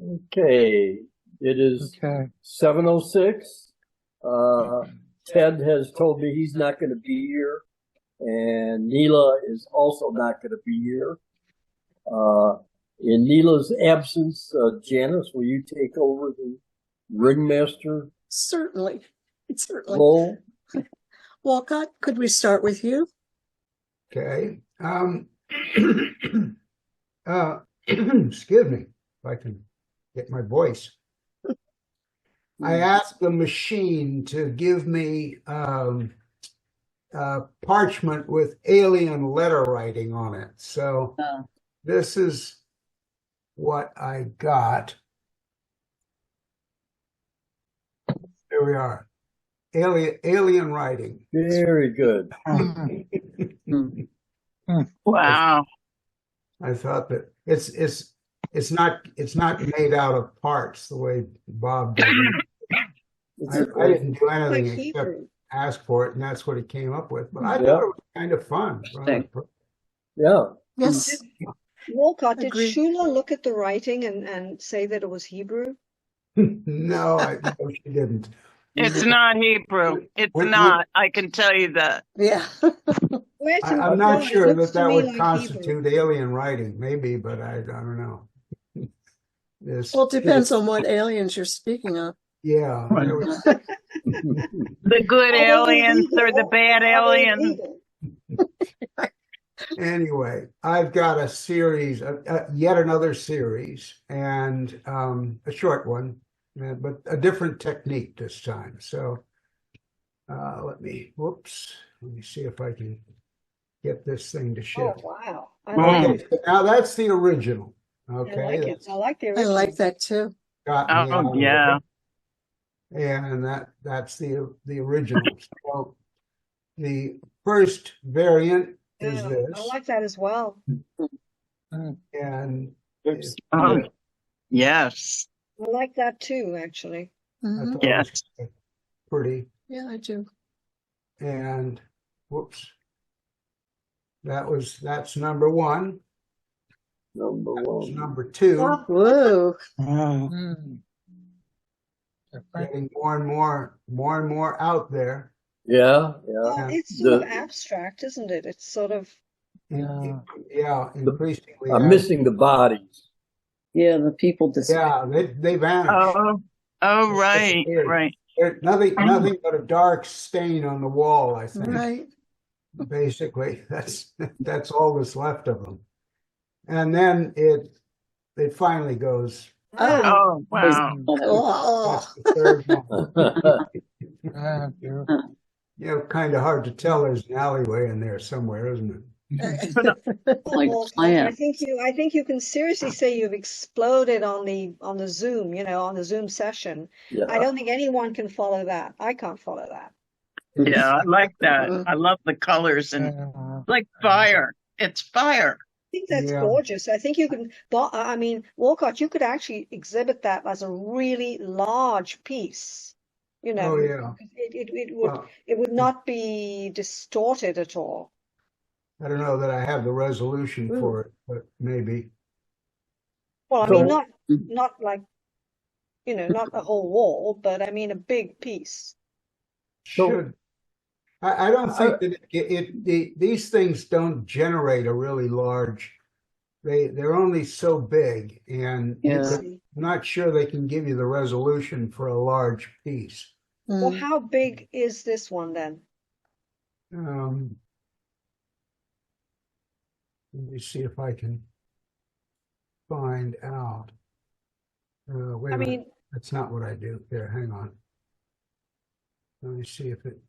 Okay, it is Okay. 7:06. Ted has told me he's not going to be here, and Neela is also not going to be here. In Neela's absence, Janice, will you take over the ringmaster Certainly. Certainly. role? Walcott, could we start with you? Okay. Excuse me, if I can get my voice. I asked the machine to give me parchment with alien letter writing on it. So this is what I got. There we are. Alien writing. Very good. Wow. I thought that it's not made out of parts the way Bob did. I didn't do anything except ask for it, and that's what he came up with. But I thought it was kind of fun. Yeah. Yes. Walcott, did Agree. Shula look at the writing and say that it was Hebrew? No, she didn't. It's not Hebrew. It's not. I can tell you that. Yeah. I'm not sure that would constitute alien writing. Maybe, but I don't know. Well, it depends on what aliens you're speaking of. Yeah. The good aliens or the bad aliens. Anyway, I've got a series, yet another series, and a short one, but a different technique this time. So let me see if I can get this thing to shift. Oh, wow. Okay, so now that's the original. Okay. I like it. I like the I original. like that too. Oh, yeah. And that's the original. So the first variant is this. I like that as well. And Yes. I like that too, actually. I thought Yes. it was pretty. Yeah, I do. And that's number one. That's number two. Whoa. Getting more and more out there. Yeah. Well, it's sort of abstract, isn't it? It's sort of Increasingly. I'm missing the bodies. Yeah, the people disappear. Yeah, they vanished. Oh, right. There's nothing but a dark stain on the wall, I think. Right. Basically, that's all that's left of them. And then it finally goes. Oh, wow. That's the third one. Kind of hard to tell. There's an alleyway in there somewhere, isn't it? I think you can seriously say you've exploded on the Zoom, on the Zoom session. Yeah. I don't think anyone can follow that. I can't follow that. Yeah, I like that. I love the colors and like fire. It's fire. I think that's gorgeous. I think you can, Walcott, you could actually exhibit that as a really large piece. Oh, yeah. It would not be distorted at all. I don't know that I have the resolution for it, but maybe. Well, I mean, not like, not a whole wall, but I mean a big piece. Should. I don't think that these things don't generate a really large. They're only so big, and I'm not sure they can give you the resolution for a large piece. Well, how big is this one then? Let me see if I can find out. Wait a minute. That's not what I do. There, hang on. Let me see if it.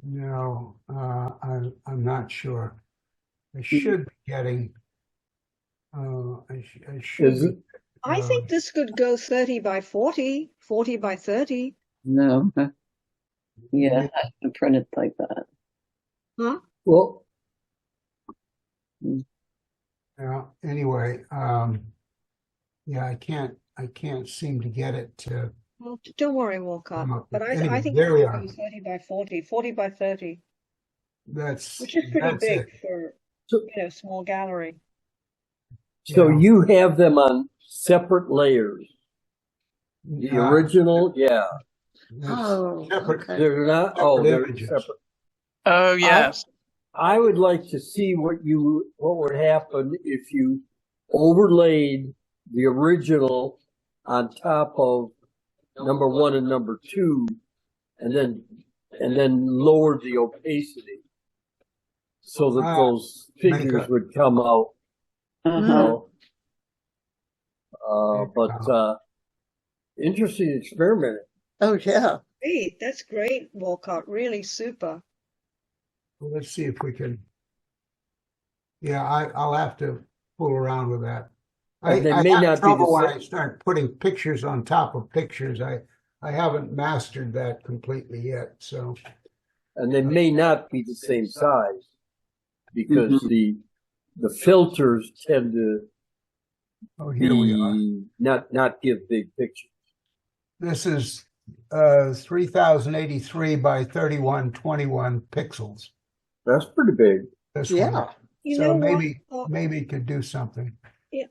No, I'm not sure. I should be getting. I should. I think this could go 30 by 40, 40 by 30. No. Yeah, I can print it like that. Huh? Well. Anyway, I can't seem to get it to. Well, don't worry, Walcott. But I think there we it's are. 30 by 40, 40 by 30. Which is pretty that's big it. for small gallery. So you have them on separate layers. The original, yeah. Oh, Separate. okay. They're not. Oh, Separate they're images. separate. Oh, yes. I would like to see what would happen if you overlaid the original on top of number 1 and number 2, and then lowered the opacity so that those figures would come out. Uh-huh. You know? But interesting experiment. Oh, yeah. Great, that's great, Walcott. Really super. Well, let's see if we can. Yeah, I'll have to fool around with that. I They may have not be trouble the when same. I start putting pictures on top of pictures. I haven't mastered that completely yet. So And they may not be the same size because the filters tend to here we are. be not give big pictures. This is 3083 by 3121 pixels. That's pretty big. This Yeah. one. You So know maybe what? maybe it could do something.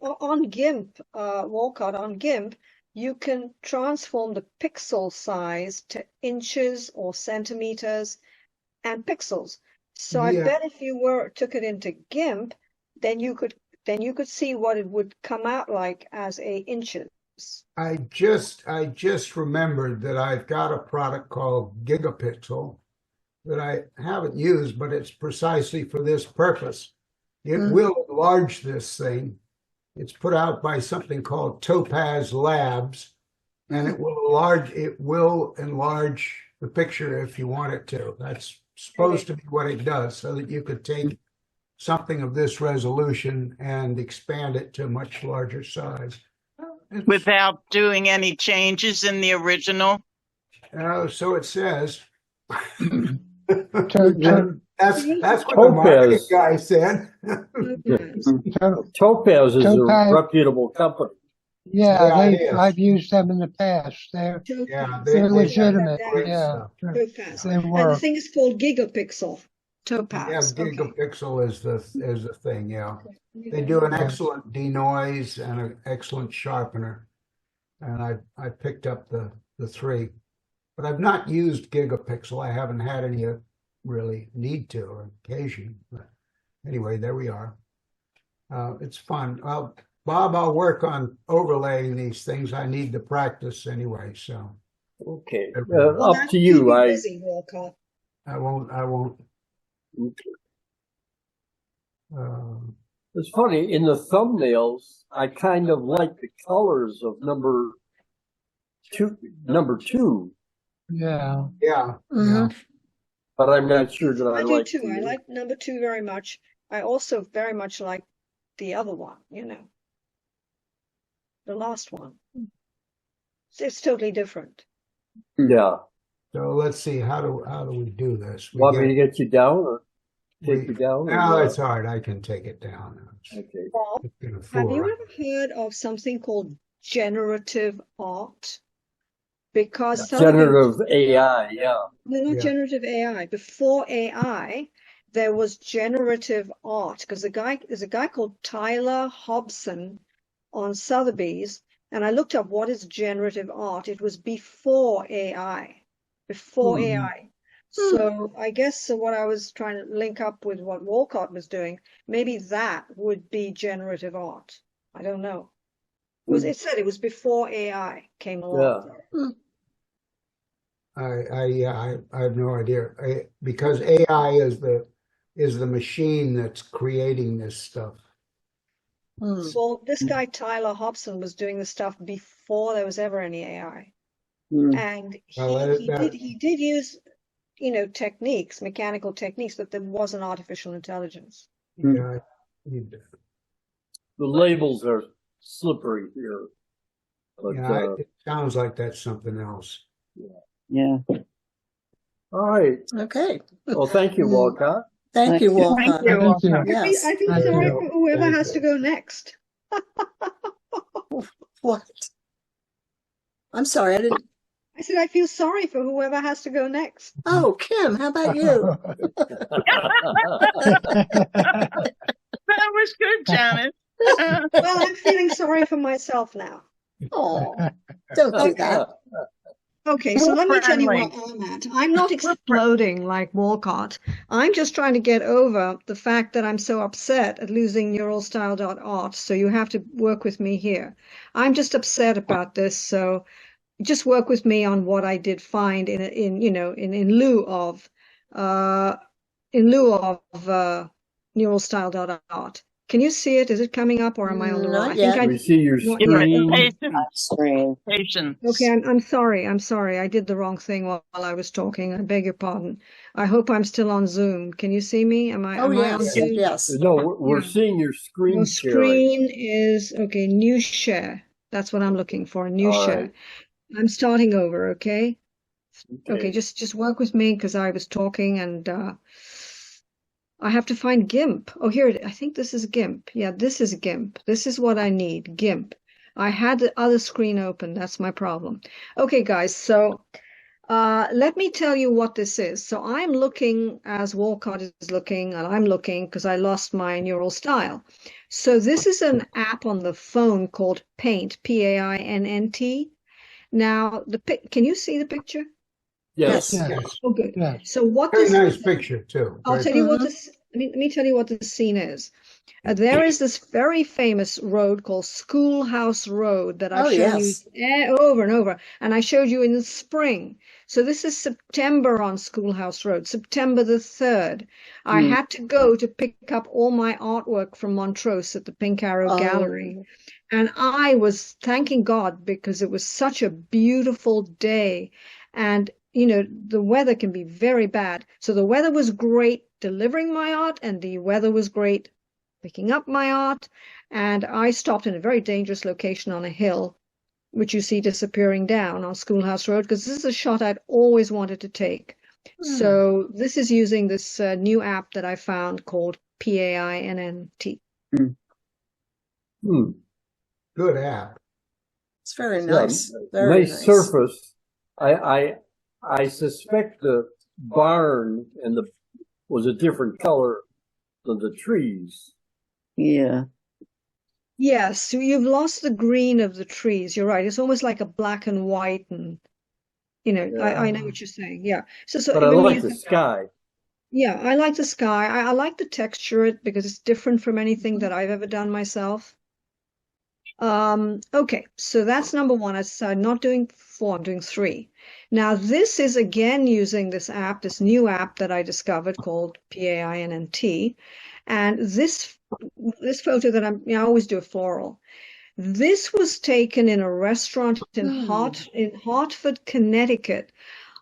On GIMP, Walcott, on GIMP, you can transform the pixel size to inches or centimeters and pixels. So I Yeah. bet if you took it into GIMP, then you could see what it would come out like as inches. I just remembered that I've got a product called Gigapixel that I haven't used, but it's precisely for this purpose. It will enlarge this thing. It's put out by something called Topaz Labs, and it will enlarge the picture if you want it to. That's supposed to be what it does, so that you could take something of this resolution and expand it to a much larger size. Without doing any changes in the original. So it says. To- That's what the marketing Topaz. guy said. Topaz is a Topaz. reputable company. Yeah, it is. I've used them in the past. Yeah, They're they legitimate. have great Yeah, Topaz. they And the were. thing is called Gigapixel. Yeah, Topaz. Okay. Gigapixel is the thing. Yeah, they do an excellent denoise and an excellent sharpener, and I picked up the 3, but I've not used Gigapixel. I haven't had any really need to or occasion. But anyway, there we are. It's fun. Well, Bob, I'll work on overlaying these things. I need to practice anyway, so Okay, Well, up that's to you. keep you busy, Walcott. I won't. It's funny, in the thumbnails, I kind of like the colors of number two, Yeah. Yeah. Mhm. but I'm not sure that I I do like too. I like number 2 very much. I also very much like the other one, the last one. It's totally different. Yeah. So let's see, how do we do this? Want me to get you down or take you down? No, it's hard. I can take it down. Okay. Bob, It's gonna have fool you around. ever heard of something called generative art? Because Generative AI, yeah. no, not Yeah. generative AI. Before AI, there was generative art because there's a guy called Tyler Hobson on Sotheby's, and I looked up what is generative art. It was before AI. Before AI. So I guess what I was trying to link up with what Walcott was doing, maybe that would be generative art. I don't know. It said it was before AI came along. I have no idea. Because AI is the machine that's creating this stuff. Well, this guy Tyler Hobson was doing the stuff before there was ever any AI, and he did use, techniques, mechanical techniques, but there wasn't artificial intelligence. Yeah. The labels are slippery here. But, It sounds like that's something else. Yeah. all right. Okay. Well, thank you, Walcott. Thank you, Walcott. Thank you. Thank you. Yes. I feel Thank sorry you. for whoever Thank has you. to go next. What? I'm sorry, I didn't. I said I feel sorry for whoever has to go next. Oh, Kim, how about you? That was good, Janet. Well, I'm feeling sorry sorry for myself now. Oh, don't do that. Okay, so let me tell you Friendly. where I'm at. I'm not exploding like Walcott. I'm just trying to get over the fact that I'm so upset at losing neuralstyle.art. So you have to work with me here. I'm just upset about this. So just work with me on what I did find in lieu of neuralstyle.art. Can you see it? Is it coming up or am I on the wrong? Not yet. We see your Not Give yet. it screen. Okay. patience. Screen. Patience. Okay, I'm sorry. I'm sorry. I did the wrong thing while I was talking. I beg your pardon. I hope I'm still on Zoom. Can you see me? Am I Oh, on yes, Zoom? yes. No, we're Yeah. seeing your screen Your sharing. screen is okay, new share. That's what I'm looking for, new All share. right. I'm starting over, okay? Okay, just work with me because I was talking and I have to find GIMP. Oh, here it is. I think this is GIMP. Yeah, this is GIMP. This is what I need, GIMP. I had the other screen open. That's my problem. Okay, guys, so let me tell you what this is. So I'm looking as Walcott is looking, and I'm looking because I lost my neural style. So this is an app on the phone called Paint, P-A-I-N-N-T. Now, can you see the picture? Yes. Yes. Yes. Oh, good. Yes. So what Very this nice picture too. I'll Very- tell you what Mhm. this. Let me tell you what this scene is. There is this very famous road called Schoolhouse Road that I've Oh, shown yes. you over and over, and I showed you in the spring. So this is September on Schoolhouse Road, September the 3rd. I Hmm. had to go to pick up all my artwork from Montrose at the Pink Arrow Gallery. Oh, And I was thanking God because it was such a beautiful day. And, the weather can be very bad. So the weather was great delivering my art, and the weather was great picking up my art. And I stopped in a very dangerous location on a hill, which you see disappearing down on Schoolhouse Road, because this is a shot I'd always wanted to take. So this is using this new app that I found called PAINNT. Hmm. Good app. it's very Yeah, nice. Very nice nice. surface. I suspect the barn was a different color than the trees. Yeah. Yes, so you've lost the green of the trees. You're right. It's almost like a black and white, and I know what you're saying. Yeah. So But I when like you the sky. Yeah, I like the sky. I like the texture it because it's different from anything that I've ever done myself. Okay, so that's number one. I decided not doing 4, I'm doing 3. Now this is again using this app, this new app that I discovered called PAINNT. And this photo that I always do a floral. This was taken in a restaurant in Hartford, Connecticut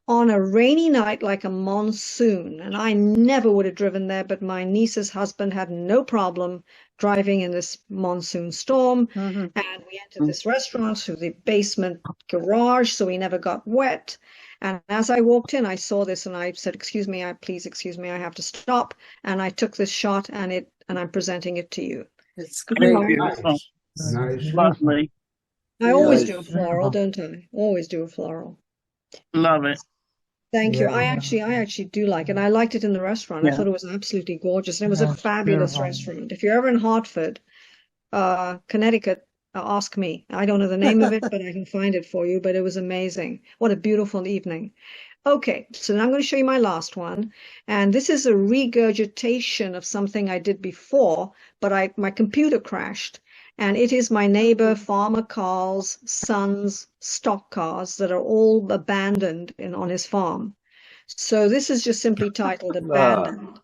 on a rainy night like a monsoon. And I never would have driven there, but my niece's husband had no problem driving in this monsoon storm. Mhm. And we entered this restaurant through the basement garage, so we never got wet. And as I walked in, I saw this and I said, please excuse me, I have to stop. And I took this shot and I'm presenting it to you. It's Oh, great. beautiful. Nice. Nice. Lovely. I always Nice. do a floral, don't I? Always do a floral. Love it. Thank you. Yeah. I actually do like it. I liked it in the restaurant. I Yeah. thought it was absolutely gorgeous. And it was a That's fabulous beautiful. restaurant. If you're ever in Hartford, Connecticut, ask me. I don't know the name of it, but I can find it for you. But it was amazing. What a beautiful evening. Okay, so now I'm going to show you my last one. And this is a regurgitation of something I did before, but my computer crashed. And it is my neighbor Farmer Carl's son's stock cars that are all abandoned on his farm. So this is just simply titled Abandoned.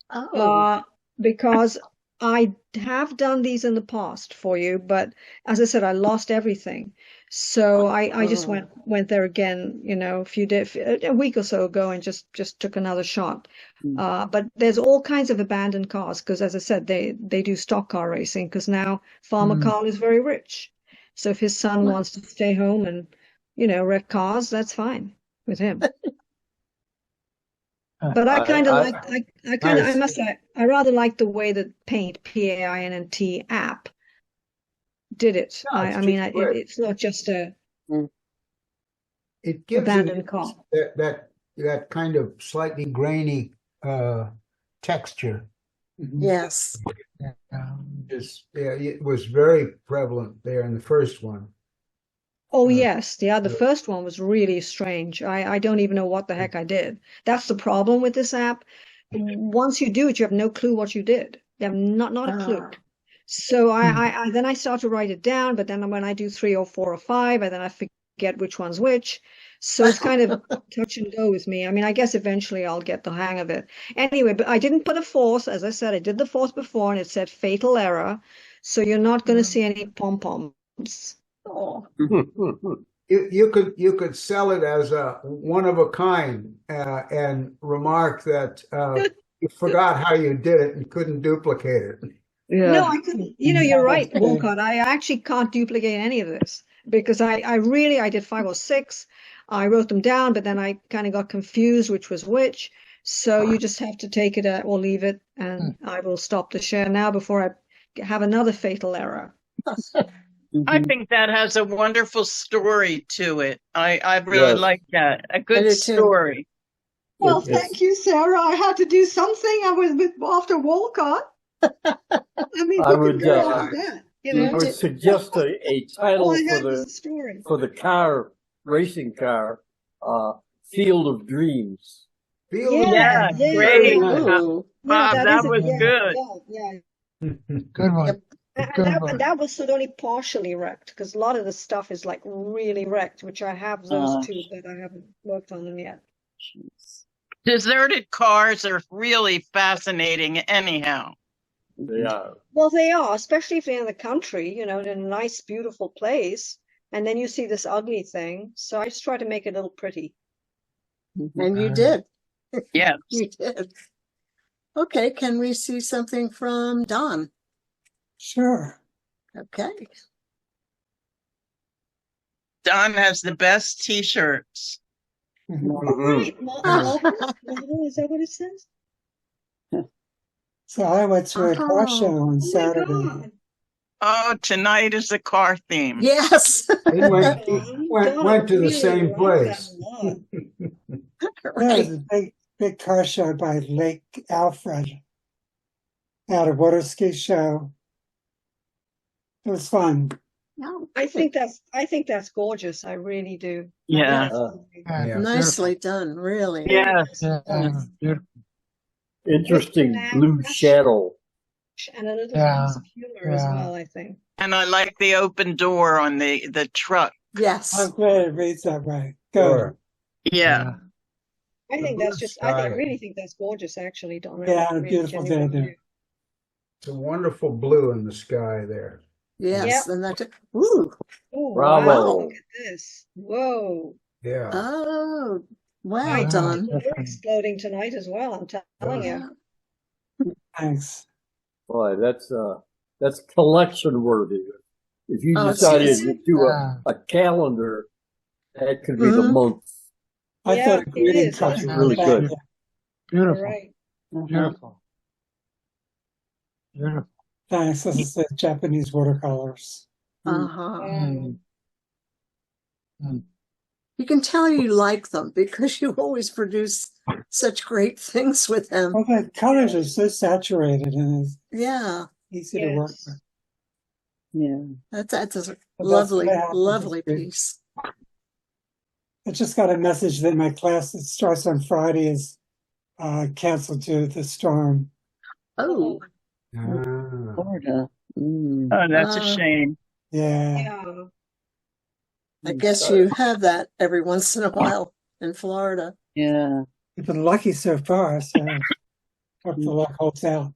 Oh, Because I have done these in the past for you, but as I said, I lost everything. So I just went there again, a week or so ago and just took another shot. But there's all kinds of abandoned cars because, as I said, they do stock car racing because now Farmer Carl is very rich. So if his son wants to stay home and, wreck cars, that's fine with him. But I kind of like, I must say, I rather like the way that Paint, PAINNT app did it. No, it's I mean, just great. it's not just a It gives abandoned it car. that kind of slightly grainy texture. yes. Yeah. It was very prevalent there in the first one. Oh, Uh, yes. Yeah, the first one was really strange. I don't even know what the heck I did. That's the problem with this app. Once you do it, you have no clue what you did. You have not a clue. So I then I start to write it down, but then when I do 3 or 4 or 5, and then I forget which one's which. So it's kind of touch and go with me. I mean, I guess eventually I'll get the hang of it. Anyway, but I didn't put a fourth. As I said, I did the fourth before, and it said fatal error. So you're not going to see any pom-poms. Oh, You could sell it as a one of a kind and remark that you forgot how you did it and couldn't duplicate it. Yeah. No, I couldn't. You're right, Wolcott. I actually can't duplicate any of this because I did 5 or 6. I wrote them down, but then I kind of got confused which was which. So you just have to take it or leave it, and I will stop the share now before I have another fatal error. I think that has a wonderful story to it. I really Yes. like that. A I good do too. story. Well, It- it's- thank you, Sarah. I had to do something. I was after Wolcott. I mean, I who would, could go after that? I would suggest a title All I for had was the a story. racing car, Field of Dreams. Yeah, yeah. great. Ooh. Bob, Yeah, that is was good. Yeah. Good one. Yep. Good one. And that was only partially wrecked because a lot of the stuff is like really wrecked, which I have those two, but I haven't worked on them yet. Deserted cars are really fascinating anyhow. They are. Well, they are, especially if they're in the country, in a nice, beautiful place, and then you see this ugly thing. So I just try to make it a little pretty. And you did. Yes. You did. Okay, can we see something from Don? Sure. Okay. Don has the best t-shirts. Right, Marvel, is that what it says? So I went to a car Oh. show on Oh my Saturday. God. Oh, tonight is the car theme. Yes. He went to the same like place. that a lot. There Right. was a big car show by Lake Alfred. Had a water ski show. It was fun. No, I think that's gorgeous. I really do. Yeah. Yeah. nicely done, really. Yeah. Yeah, beautiful. Interesting It's blue pronounced- shadow. And a little Yeah, sense of humor as yeah. well, I think. And I like the open door on the truck. Yes. I'm glad it reads that way. Good. Sure. Yeah. I The think blue that's just, sky. I really think that's gorgeous, actually, Donna. Yeah, I a really beautiful day genuinely there. do. It's a wonderful blue in the sky there. Yes. And that. Ooh. Oh, Bravo. wow, look at this. Whoa. Yeah. Oh. Well Right. done. We're exploding tonight as well, I'm telling you. Thanks. Boy, that's collection worthy. If you Oh, it's decided easy. to do Yeah. a calendar, that could be the Mhm. month. I Yeah, thought a it greeting is. card That's was really back good. there. You're Beautiful. right. Beautiful. Beautiful. Thanks. This is the Japanese watercolors. Uh-huh. Wow. You can tell you like them because you always produce such great things with them. Well, the colors are so saturated and it's Yeah. easy to work Yes. with. Yeah. That's a that's lovely, what happens. lovely piece. I just got a message that my class that starts on Friday is canceled due to the storm. Oh. Ah. Florida. Mm. Oh, that's a Uh, shame. Yeah. Yeah. I guess you have that every once in a while in Florida. Yeah. We've been lucky so far, so hope the luck holds out.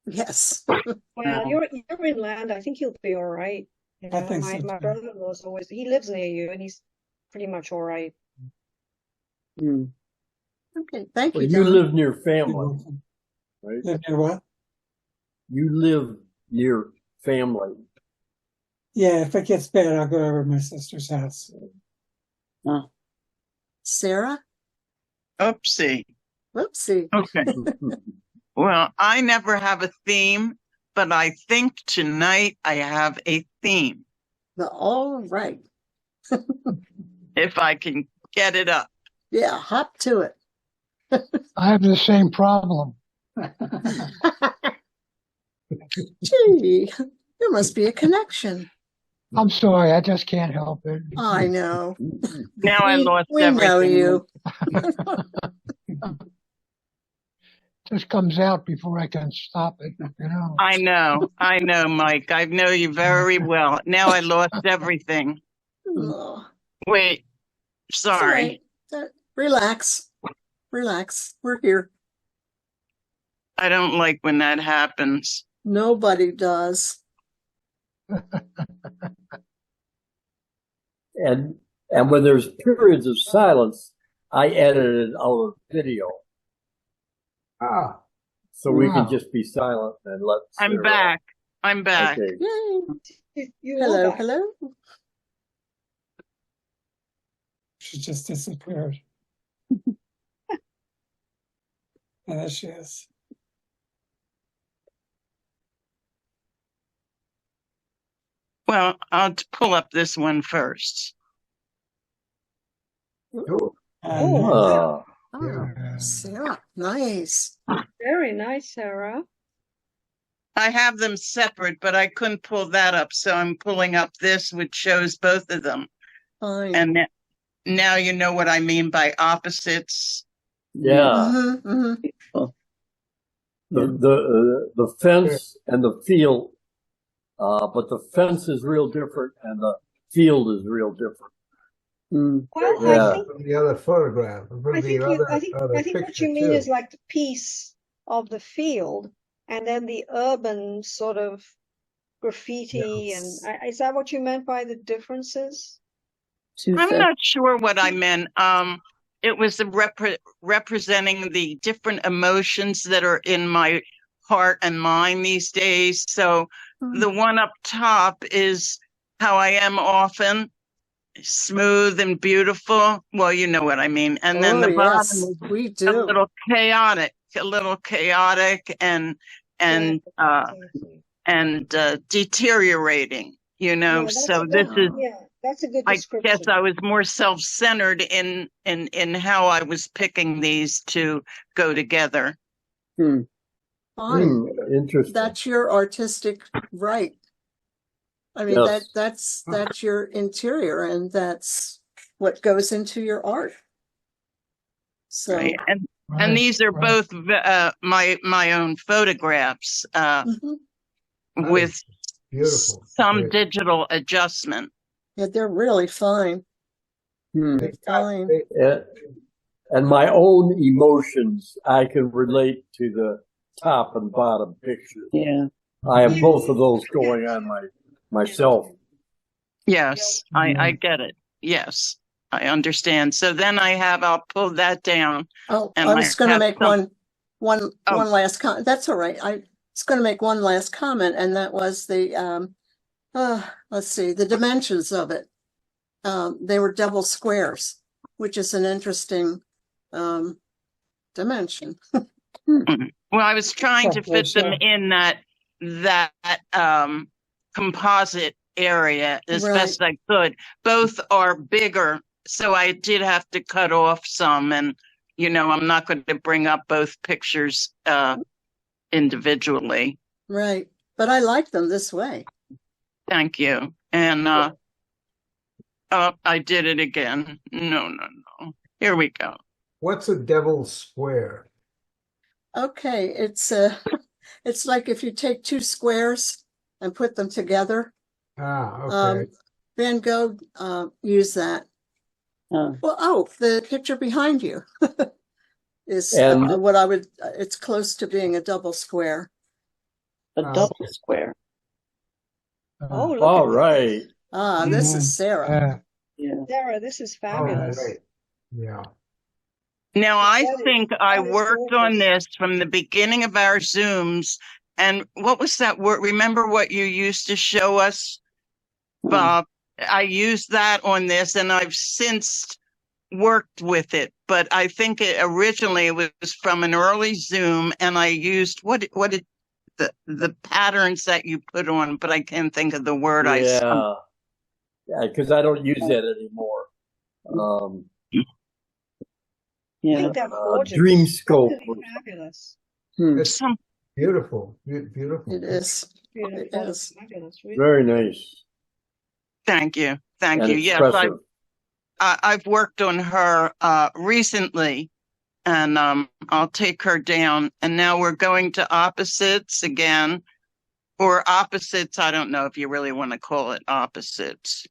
Yes. Well, you're inland. I think you'll be all right. I think my so, my too. brother-in-law's always, he lives near you, and he's pretty much all right. Mm. Okay. Thank Well, you, you Don. live near You're family, welcome. right? Live near what? You live near family. Yeah, if it gets bad, I'll go over to my sister's house. Sarah? Oopsie. Whoopsie. Okay. Well, I never have a theme, but I think tonight I have a theme, Well, all right. if I can get it up. Yeah, hop to it. I have the same problem. Gee, there must be a connection. I'm sorry, I just can't help it. I know. Now I lost We know everything. you. Just comes out before I can stop it, you know. I know, Mike. I know you very well. Now I lost everything. Oh, Wait, it's all sorry. right. Relax. Relax. We're here. I don't like when that happens. Nobody does. And when there's periods of silence, I edited out of video. Ah, So we can Wow. just be silent and let I'm Sarah- back. I'm back. Okay. Yay. You Hello, are back. hello. She just disappeared. And there she is. Well, I'll pull up this one first. cool. And Ah, Oh, Yeah. Sarah, nice. Very nice, Sarah. I have them separate, but I couldn't pull that up. So I'm pulling up this, which shows both of them. Fine. And now you know what I mean by opposites. yeah. The fence and the field, but the fence is real different and the field is real different. Mm. Well, Yeah. I think From the other photograph, from I the think other, I think other what picture you mean too. is like the piece of the field, and then the urban sort of graffiti, and is that what you meant by the differences? I'm not sure what I meant. It was the representing the different emotions that are in my heart and mind these days. So the one up top is how I am often, smooth and beautiful. Well, you know what I mean. And then the bottom yes, is we a do. little chaotic and deteriorating, you know. Yeah, So this is, yeah, that's a good I description. guess I was more self-centered in how I was picking these to go together. Fine. Interesting. That's your artistic right. I mean, Yes. that's your interior, and that's what goes into your art. So, Right. And Right, these are right. both my own photographs with Beautiful. some Great. digital adjustment. yeah, they're really fine. They've got- Fine. they- And my own emotions, I can relate to the top and bottom pictures. Yeah. I have both of those going on myself. Yes, I get it. Yes, I understand. So then I'll pull that down. Oh, And I I was going to have make some- one Oh. last comment. That's all right. I was going to make one last comment, and that was the let's see, the dimensions of it. They were double squares, which is an interesting dimension. Well, I was trying to fit them Sure. in that composite area as Right. best I could. Both are bigger, so I did have to cut off some, and you know, I'm not going to bring up both pictures individually. Right. But I like them this way. Thank you. And I did it again. No. Here we go. What's a devil's square? Okay, it's it's like if you take two squares and put them together. Ah, okay. Van Gogh used that. Well, the picture behind you is And- what I would. It's close to being a double square. A double square. Oh, look All at right. This is Sarah. Yeah. this. Sarah, this is Oh, fabulous. great. Yeah. Now, I That is- think I that is worked on gorgeous. this from the beginning of our Zooms. And what was that word? Remember what you used to show us, Bob? I used that on this, and I've since worked with it. But I think originally it was from an early Zoom, and I used what did the patterns that you put on, but I can't think of the word. Yeah, because I don't use that anymore. I Yeah. think that's gorgeous. Dream scope. Absolutely fabulous. It's, Some Beautiful, beautiful. It is. Beautiful. It is. My goodness, really. Very nice Thank you. Thank and you. Yes, expressive. I've worked on her recently, and I'll take her down. And now we're going to opposites again, or opposites. I don't know if you really want to call it opposites.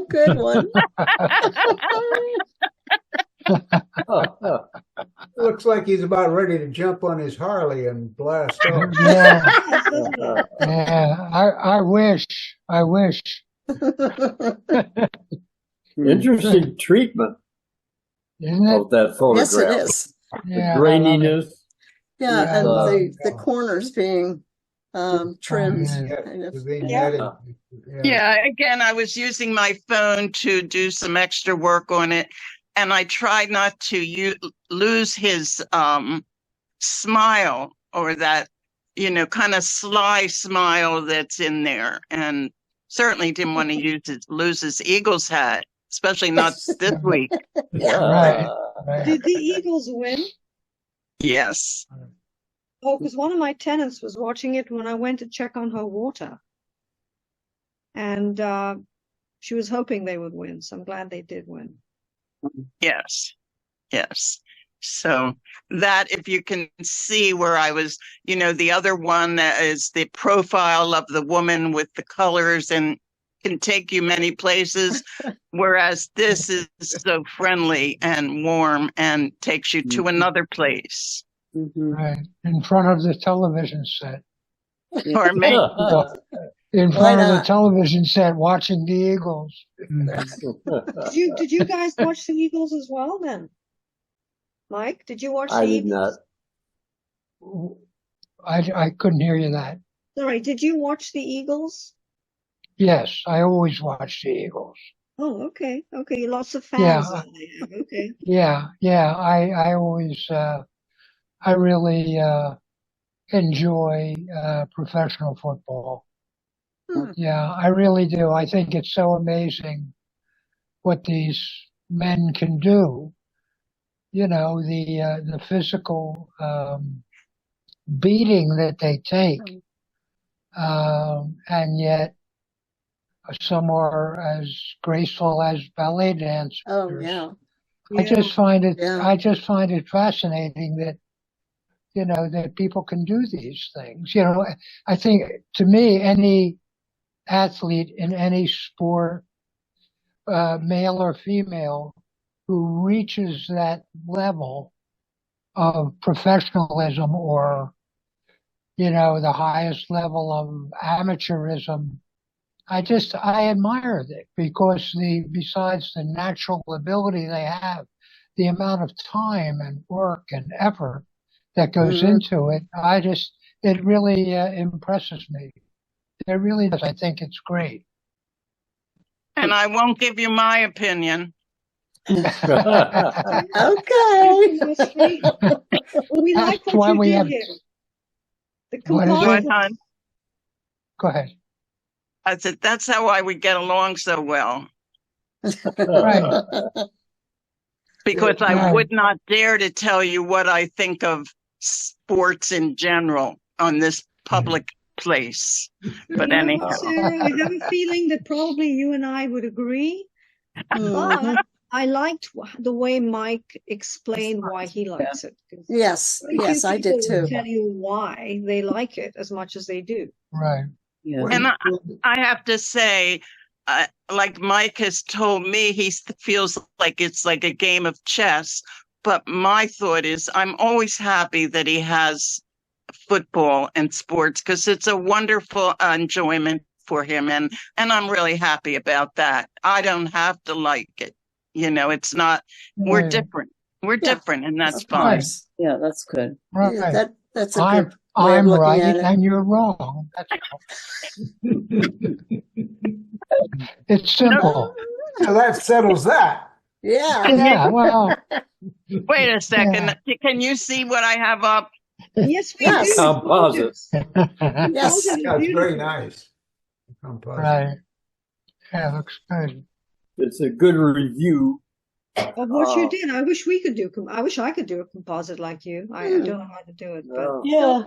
Good one. Looks like he's about ready to jump on his Harley and blast off. Yeah, Yes, doesn't it? yeah. I wish. Interesting treatment Isn't it? of that photograph. Yes, it is. Yeah. The graininess. Yeah, and Uh, the corners being trimmed. Yeah. Kind of. The vignette, Yeah. Yeah, again, I was using my phone to do some extra work on it, and I tried not to lose his smile, or that, kind of sly smile that's in there, and certainly didn't want to lose his Eagles hat, especially not this week. Right. Right. Did the Eagles win? Yes. Oh, because one of my tenants was watching it when I went to check on her water. And she was hoping they would win. So I'm glad they did win. Yes. Yes. So that, if you can see where I was, the other one that is the profile of the woman with the colors and can take you many places, whereas this is so friendly and warm and takes you to another place. Mhm. Right. In front of the television set. Or maybe In Why front of the not? television set watching the Eagles. Did you guys watch the Eagles as well then? Mike, did you watch the I did Eagles? not. I couldn't hear you that. Sorry, did you watch the Eagles? Yes, I always watch the Eagles. Oh, okay. Okay, lots of Yeah. fans out there. Okay. Yeah, yeah. I always I really enjoy professional football. Yeah, I really do. I think it's so amazing what these men can do. The physical beating that they take, and yet some are as graceful as ballet dancers. Oh, yeah. I just find it. Yeah. I just find it fascinating that that people can do these things. I think, to me, any athlete in any sport, male or female, who reaches that level of professionalism, or the highest level of amateurism, I admire it, because besides the natural ability they have, the amount of time and work and effort that goes into it, it really impresses me. It really does. I think it's great. and I won't give you my opinion. Okay. That's great. We like That's why what we you have- did here. The What is it? Go composite. ahead, hon. Go ahead. I said, that's how we get along so well, Right. because I Right. would not dare to tell you what I think of sports in general on this public place. But You know anyhow, what, Sarah? I have a feeling that probably you and I would agree. Mhm. But I liked the way Mike explained why he likes it. 'Cause Yes, very few yes, I did people will too. tell you why they like it as much as they do. Right. Yeah. and I have to say, like Mike has told me, he feels like it's like a game of chess. But my thought is, I'm always happy that he has football and sports, because it's a wonderful enjoyment for him, and I'm really happy about that. I don't have to like it. It's not. We're Right. different. We're Yeah, different, and that's Of fine. course. Yeah, that's good. Right. Yeah, that's a good I'm way of I'm looking right at it. and you're wrong. That's all. It's simple. Now that settles that. Yeah. Yeah. Well. Wait a second. Can you see what I have up? Yes, we Yes. do. Composite. Yes. Composite is Yeah, it's very beautiful. nice. Composite. Right. Yeah, looks good. It's a good review. Of what you did. I wish we could do. I wish I could do a composite like you. I don't know how to do it, but Yeah.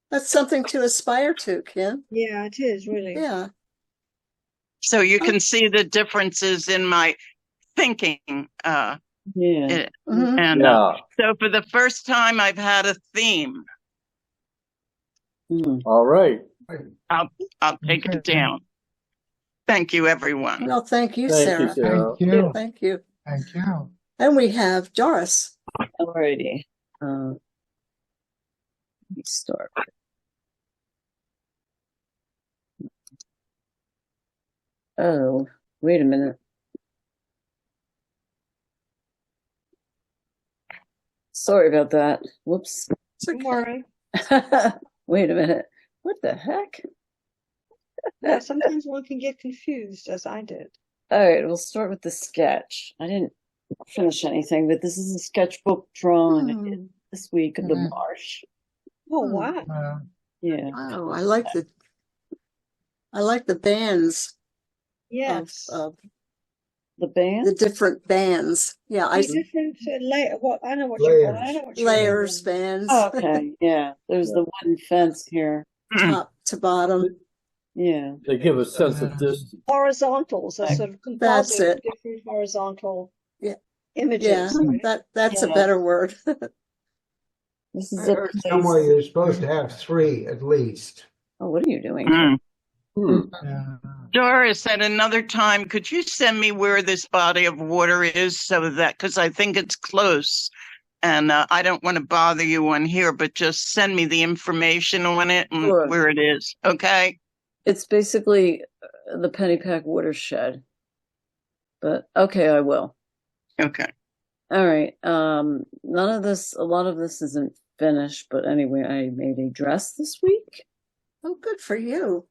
That's something to aspire to, Kim. yeah, it is really. Yeah. So you can see the differences in my thinking. Yeah. Mhm. And Yeah. so for the first time, I've had a theme. Mm. All right. I'll take it Okay. down. Thank you, everyone. Well, thank you, Thank Sarah. you, Sarah. Thank you. Thank you. Thank you. And we have Doris. Alrighty. Let me start. Oh, wait a minute. Sorry about that. Whoops. It's Don't okay. worry. Wait a minute. What the heck? Yeah, sometimes one can get confused, as I did. All right, we'll start with the sketch. I didn't finish anything, but this is a sketchbook drawing I did this week of the Mhm. marsh. Oh, Hmm. wow. Yeah. Wow, I like the bands Yes. of The band? the different bands. Yeah, I The different what I know what you call it. I Layers. know what you layers, mean. bands, Oh, okay, yeah. There's the wooden fence here. top to bottom. Yeah. They give a sense of distance. Horizontals, a sort of That's composite of it. different horizontal Yeah. images. Yeah, right? that's a Yeah. better word. This I is a heard place. somewhere you're supposed to have 3 at least. Oh, what are you doing? Mm. Yeah. Doris, at another time, could you send me where this body of water is so that, because I think it's close and I don't want to bother you on here, but just send me the information on it and Sure. where it is. Okay. It's basically the Pennypack watershed. But okay, I will. Okay. All right. A lot of this isn't finished, but anyway, I made a dress this week. Oh, good for you.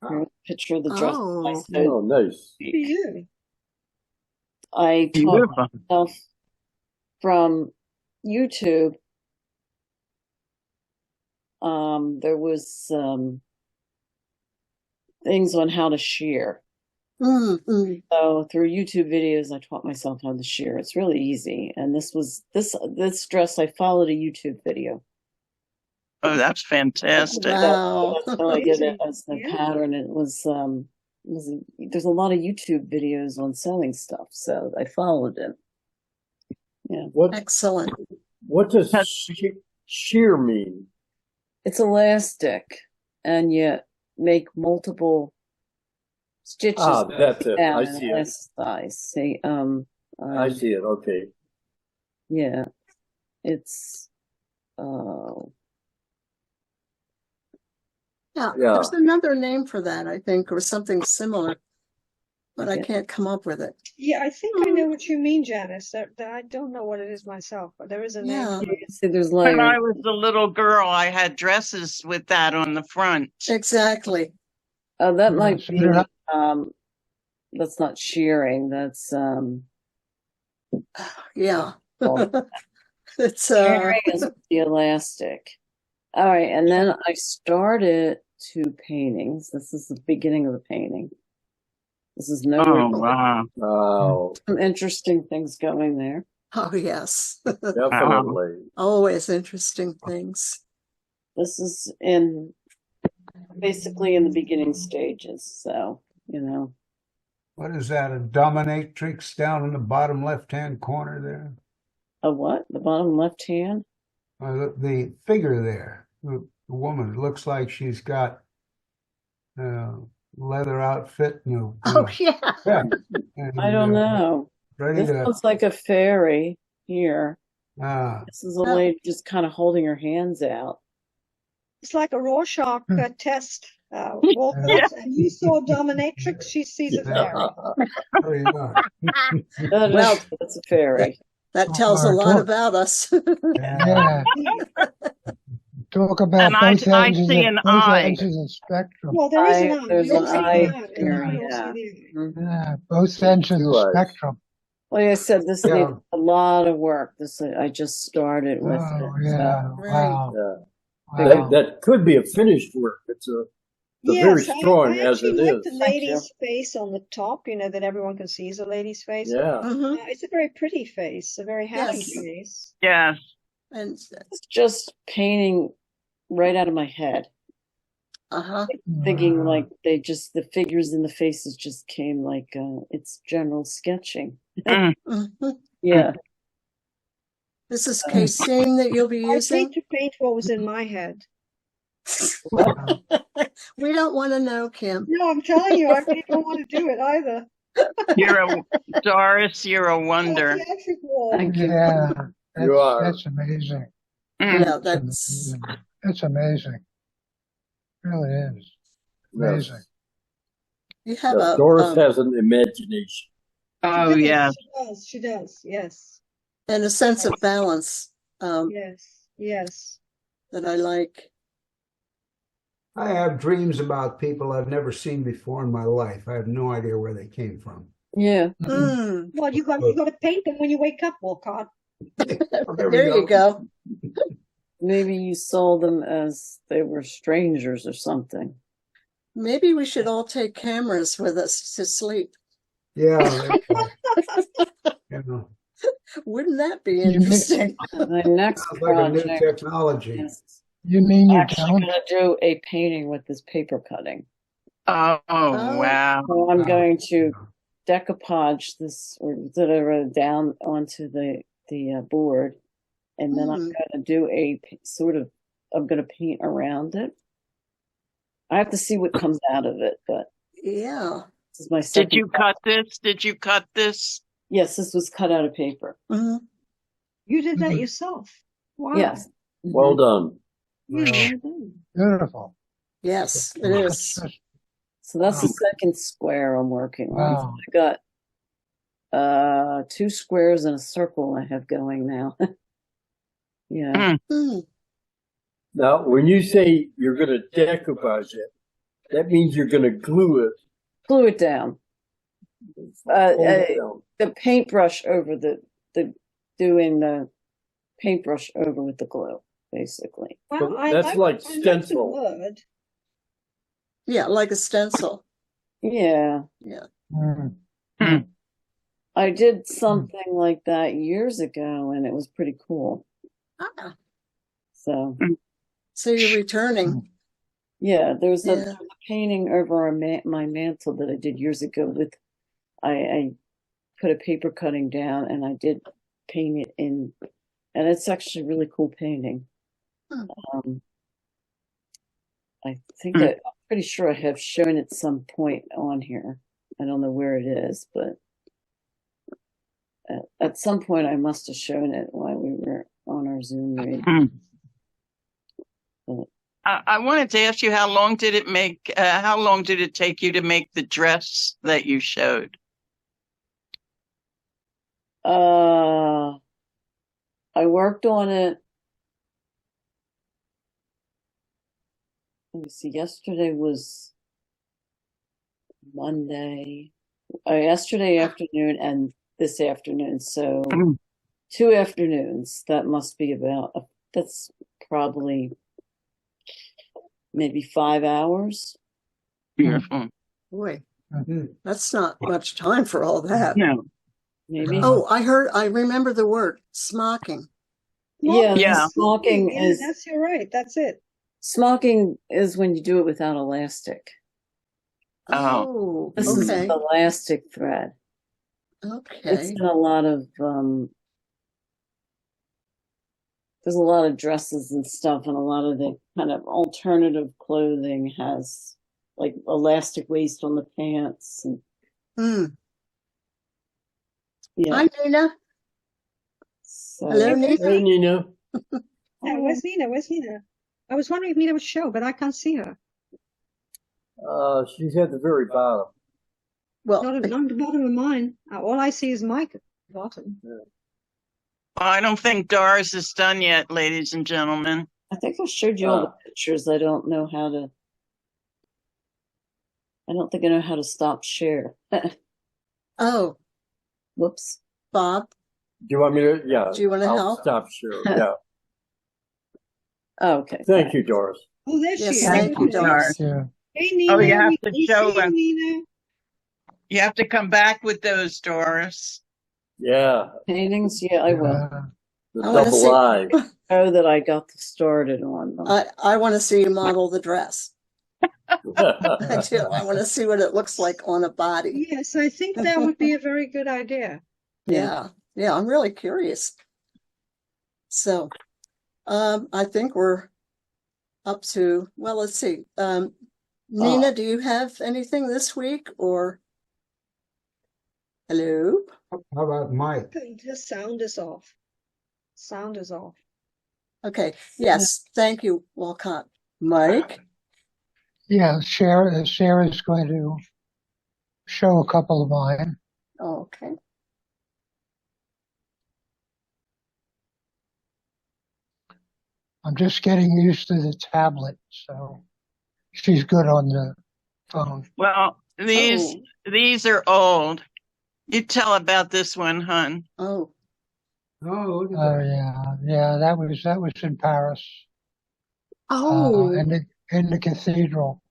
Here's a picture of the dress. Oh. Oh, nice. Good for you. I taught Beautiful. myself from YouTube. There was some things on how to shear. Mm. So through YouTube videos, I taught myself how to shear. It's really easy. And this dress, I followed a YouTube video. Oh, that's fantastic. Wow. That's how I did it as the Yeah. pattern. It was there's a lot of YouTube videos on sewing stuff, so I followed it. Yeah. Excellent. What does shear mean? It's elastic, and you make multiple stitches. Ah, that's it. down I and see it. elasticize. See, I see it. Okay. yeah, it's Yeah, Yeah. there's another name for that, I think, or something similar, but I Okay. can't come up with it. Yeah, I think I know what you mean, Janice. That I don't know what it is myself, but there is a name. Yeah. for it. see, there's When I layers. was a little girl, I had dresses with that on the front. Exactly. That might So be they're not- that's not shearing. That's Yeah. Oh. It's shearing is with the elastic. All right, and then I started 2 paintings. This is the beginning of the painting. This is nowhere. Oh, wow. Wow. Some interesting things going there. oh yes. Definitely. Always interesting things. This is basically in the beginning stages. So, What is that? A dominatrix down in the bottom left-hand corner there? a what? The bottom left hand? The figure there, the woman, looks like she's got leather outfit. Oh yeah. And, I don't know. Ready This to. looks like a fairy here. Ah, This is a lady just kind of holding her hands out. It's like a Rorschach test. Walk Yeah. up and you saw dominatrix, she sees a fairy. there you are. No, that's a fairy. That tells a lot about us. Yeah. Yeah. Talk about And I both ends see of an both eye. ends of the spectrum. Well, there is an eye. There's You an don't see the eye eye. there, You don't yeah. see the eye. Yeah, both ends of Two the eyes. spectrum. Like I said, this Yeah. needs a lot of work. I just started with Oh, it. yeah. So, Right. Wow. Yeah. Wow. That could be a finished work. It's very Yes, strong I as actually it like the is. Thank you. lady's face on the top, that everyone can see is a lady's face. Yeah. Mhm. It's a very pretty face, a very happy Yes. face. Yes. And, it's just painting right out of my head. uh-huh. Thinking like the figures in the faces just came like it's general sketching. Mm. Mhm. Yeah. This is casein that you'll be I using? hate to paint what was in my head. We don't want to know, Kim. No, I'm telling you, I really don't want to do it either. Doris, you're a wonder. Theatrical. Thank you. Yeah. You are. That's amazing. Mm. Yeah, That's that's amazing. It's amazing. It really is. Amazing. Yes. you have Yeah, a Doris has an imagination. Oh, yeah. She does, yes. and a sense of balance Yes. that I like. I have dreams about people I've never seen before in my life. I have no idea where they came from. Yeah. Mm. Well, you got to paint them when you wake up, Walcott. There you go. Maybe you saw them as they were strangers or something. Maybe we should all take cameras with us to sleep. Yeah. You know, Wouldn't that be You mean- interesting? My next sounds like a new project technology. is You mean you actually don't? going to do a painting with this paper cutting. Oh, Oh. wow. So I'm Wow. going to decoupage this or literally down onto the board, and then I'm Hmm. going to do I'm going to paint around it. I have to see what comes out of it, but Yeah. this is my second. Did you cut this? Did you cut this? Yes, this was cut out of paper. Mhm. You did that Mhm. yourself. Wow. Yes. Well done. Yeah, Well, well done. Beautiful. Yes, it That's is. just- So that's the Wow. second square I'm working on. Wow. I got 2 squares and a circle I have going now. Yeah. Mm. Now, when you say you're going to decoupage it, that means you're going to glue it. Glue it down. Hold it down. The paintbrush over doing the paintbrush over with the glue, basically. Well, But that's like I the stencil. word. Yeah, like a stencil. Yeah. Mm. I did something like that years ago and it was pretty cool. Ah, So so you're returning. yeah, there's a Yeah. painting over my mantle that I did years ago with I put a paper cutting down and I did paint it in, and it's actually a really cool painting. Hmm. I think I'm pretty sure I have shown it some point on here. I don't know where it is, but at some point I must have shown it while we were on our Zoom meeting. I wanted to ask you, how long did it take you to make the dress that you showed? I worked on it. Let me see. Yesterday was Monday. Yesterday afternoon and this afternoon. So 2 afternoons. That must be that's probably maybe 5 hours. Beautiful. Boy, Mhm. that's not much time for all that. No. Maybe. Oh, I remember the word smocking. Yeah, Yeah. smocking Yeah, you're right. That's it. Smocking is when you do it without elastic. Oh, This is okay. elastic thread. It's Okay. in a lot of there's a lot of dresses and stuff, and a lot of the kind of alternative clothing has like elastic waist on the pants and Mm. yeah. Hi, Nina. So, Hello, Nina. Hey, Nina. Yeah, where's Nina? Where's Nina? I was wondering if Nina would show, but I can't see her. She's at the very bottom. Well, Not at the bottom of mine. All I see is Mike at the bottom. I don't think Doris is done yet, ladies and gentlemen. I think I showed you all the pictures. I don't think I know how to stop share. oh, Whoops. Bob, Do you want me to? Yeah. do you want to I'll help? stop sharing. Yeah. Okay. Thank you, Doris. Oh, there she Yes, is. thank you, Okay. Doris. Yeah. Hey, Nina. Oh, you have to we show see you, us. Nina. You have to come back with those, Doris. Yeah. Paintings, yeah, I will. The I wanna double see- eye. Know that I got started on them. I want to see you model the dress. I do. I want to see what it looks like on a body. Yes, I think that would be a very good idea. Yeah. Yeah, I'm really curious. So, I think we're up to, well, let's see. Nina, do you have anything this week or? Hello? How about Mike? The sound is off. Sound is off. Okay. Yes. Thank you, Walcott. Mike? Yeah, Sarah's going to show a couple of mine. Okay. I'm just getting used to the tablet, so she's good on the phone. Well, these are old. You tell about this one, hun. Oh, Oh, look at Oh that. yeah, that was in Paris, oh, in the cathedral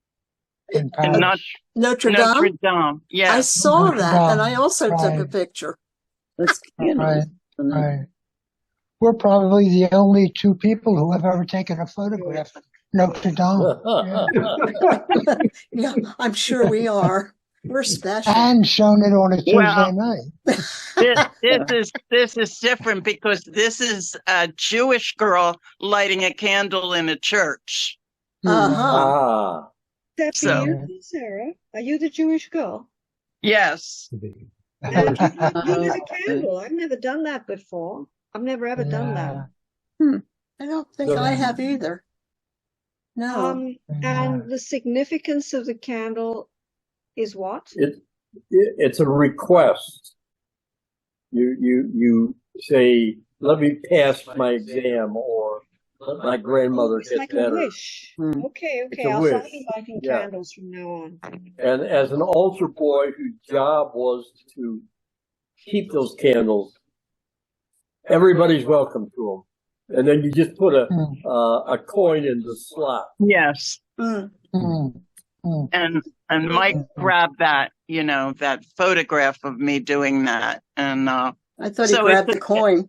in Paris. Not Notre Notre Dame? Dame. I Yes. saw Notre that and I Dame, also took a right. picture. That's candles. Right, isn't it? right. We're probably the only two people who have ever taken a photograph of Notre Dame. Yeah, I'm sure we are. We're special. And shown it on a Tuesday Well, night. This is different because this is a Jewish girl lighting a candle in a church. Uh-huh. Ah. That's So- you, Sarah. Are you the Jewish girl? Yes. And you lit a candle. I've never done that before. I've never ever done that. I don't think I have either. No. And the significance of the candle is what? It's a request. You say, let me pass my exam, or let my grandmother It's get like a better. wish. Hmm. Okay, It's a I'll start wish. lighting Yeah. candles from now on. And as an altar boy whose job was to keep those candles, everybody's welcome to them. And then you just put a coin in the slot. Yes. Mm. And Mike grabbed that, that photograph of me doing that. And I thought he So grabbed it's the coin.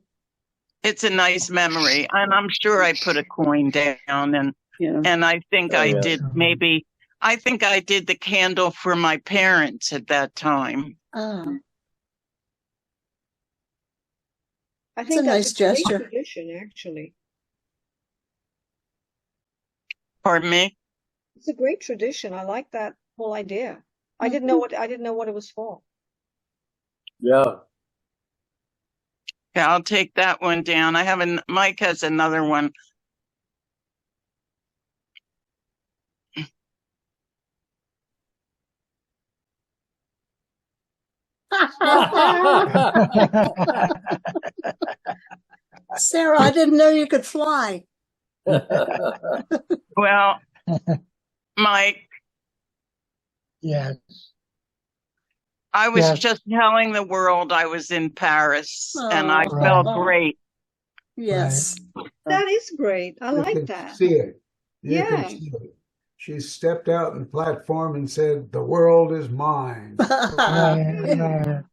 it's a nice memory. And I'm sure I put a coin down, Yeah. and I think Oh, I yeah. did I think I did the candle for my parents at that time. Ah, I It's think a that's nice a great gesture. tradition, actually. Pardon me? It's a great tradition. I like that whole idea. I didn't know what it was for. Yeah. Yeah, I'll take that one down. Mike has another one. Sarah, I didn't know you could fly. Well, Mike, Yes. I was Yes. just telling the world I was in Paris, and I Oh. felt Right. great. Yes. That is great. I You like can that. see it. You Yeah. can see it. She stepped out on the platform and said, "The world is mine." Right.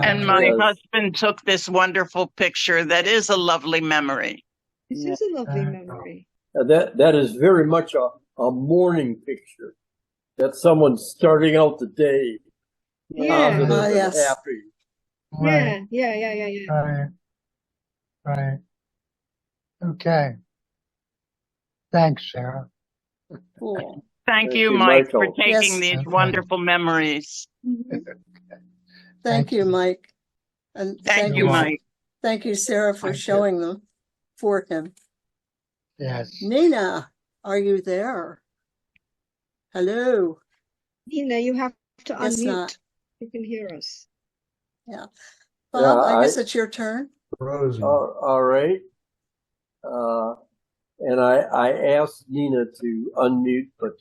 And my Yes. husband took this wonderful picture that is a lovely memory. This is a lovely memory. That is very much a morning picture. That someone's starting out the day Yeah. positive and Yes. happy. Right. Yeah. Right. Right. Okay. Thanks, Sarah. Cool. Thank Thank you, you, Mike, for Michael. taking Yes. these Okay. wonderful memories. Thank you, Mike. And Thank you, You're welcome. Mike. Thank you, Sarah, for Thank you. showing them for him. Yes. Nina, are you there? Hello. Nina, you have to Guess unmute. not. You can hear us. Bob, Yeah, I guess it's your turn. Frozen. All right. And I asked Nina to unmute, but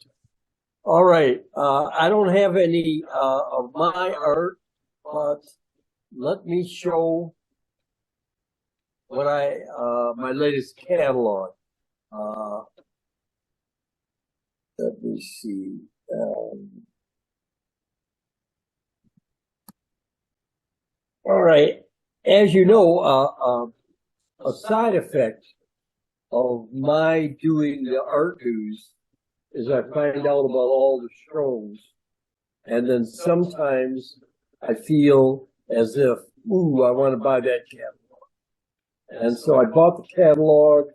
all right. I don't have any of my art, but let me show what my latest catalog. Let me see. All right. As you know, a side effect of my doing the art news is I find out about all the shows, and then sometimes I feel as if, ooh, I want to buy that catalog. And so I bought the catalog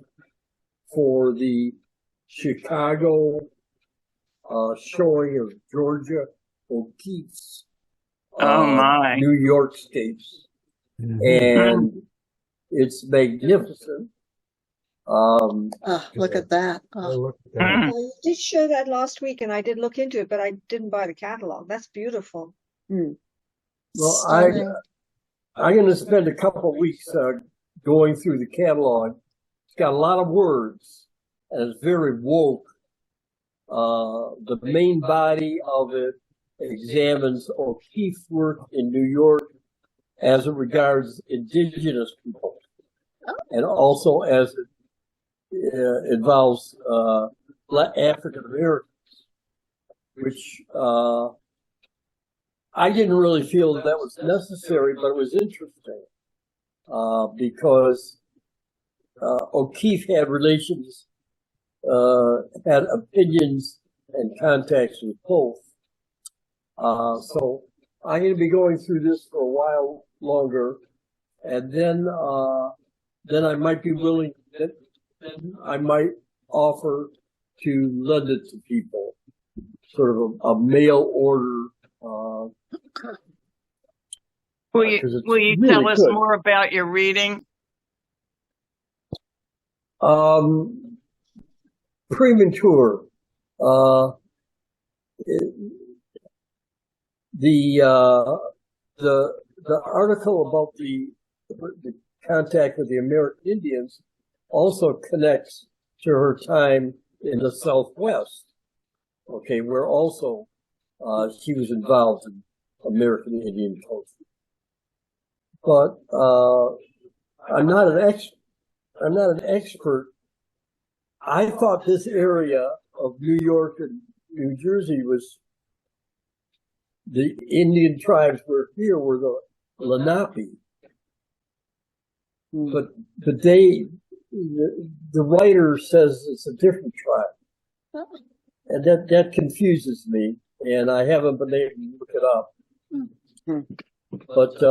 for the Chicago showing of Georgia O'Keeffe's Oh my. New Yorkscapes. And it's magnificent. Look at that. Look at that. Mm. You did show that last week, and I did look into it, but I didn't buy the catalog. That's beautiful. Well, Stunning. I'm going to spend a couple of weeks going through the catalog. It's got a lot of words, and it's very woke. The main body of it examines O'Keeffe's work in New York as it regards indigenous people, and also as it involves African Americans, which I didn't really feel that was necessary, but it was interesting because O'Keeffe had relations, had opinions and contacts with both. So I'm going to be going through this for a while longer, and then I might be willing. Then I might offer to lend it to people, sort of a mail order. Will you really tell us good. more about your reading? Premature. The article about the contact with the American Indians also connects to her time in the Southwest. Okay, where also she was involved in American Indian culture. But I'm not an expert. I thought this area of New York and New Jersey was the Indian tribes were here were the Lenape. But the writer says it's a different tribe. And that confuses me, and I haven't been able to look it up. But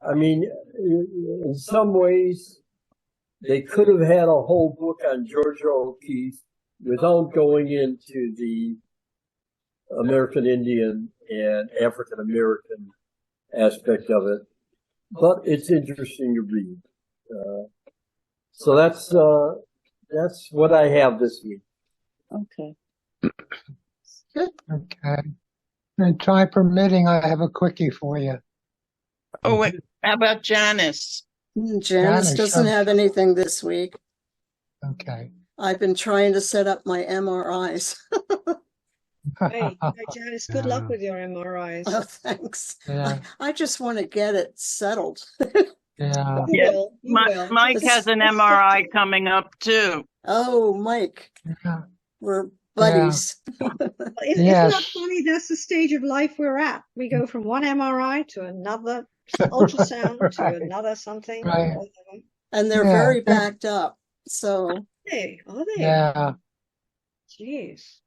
I mean, in some ways, they could have had a whole book on Georgia O'Keeffe without going into the American Indian and African American aspect of it. But it's interesting to read. So that's what I have this week. Okay. Okay. And time permitting, I have a quickie for you. Oh, wait, how about Janice? Janice doesn't have anything this week. Okay. I've been trying to set up my MRIs. Hey, Janice, good luck with your MRIs. Oh, thanks. Yeah. I just want to get it settled. Yeah. Yeah. You will. Mike has an MRI coming up too. Oh, Mike, Yeah. we're buddies. Isn't Yes. that funny? That's the stage of life we're at. We go from one MRI to another ultrasound to Right. another something. Right. And they're Yeah. very backed up. So, Hey, are they? Yeah. Jeez.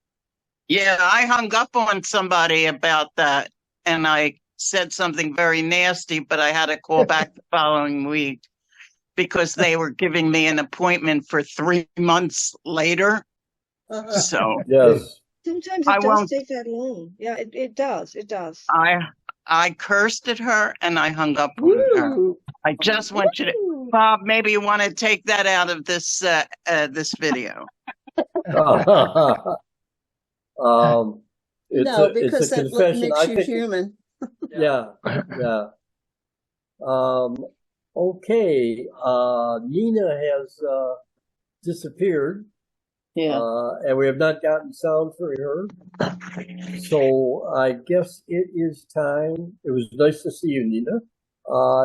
Yeah, I hung up on somebody about that, and I said something very nasty, but I had to call back the following week because they were giving me an appointment for 3 months later. So Yes. Sometimes I it does won't- take that long. Yeah, it does. It does. I cursed at her and I hung up on her. woo. I just want you to, Woo. Bob, maybe you want to take that out of this this video. No, because it's a that confession. makes I you think, human. yeah. Okay. Nina has disappeared. Yeah. And we have not gotten sound for her. So I guess it is time. It was nice to see you, Nina.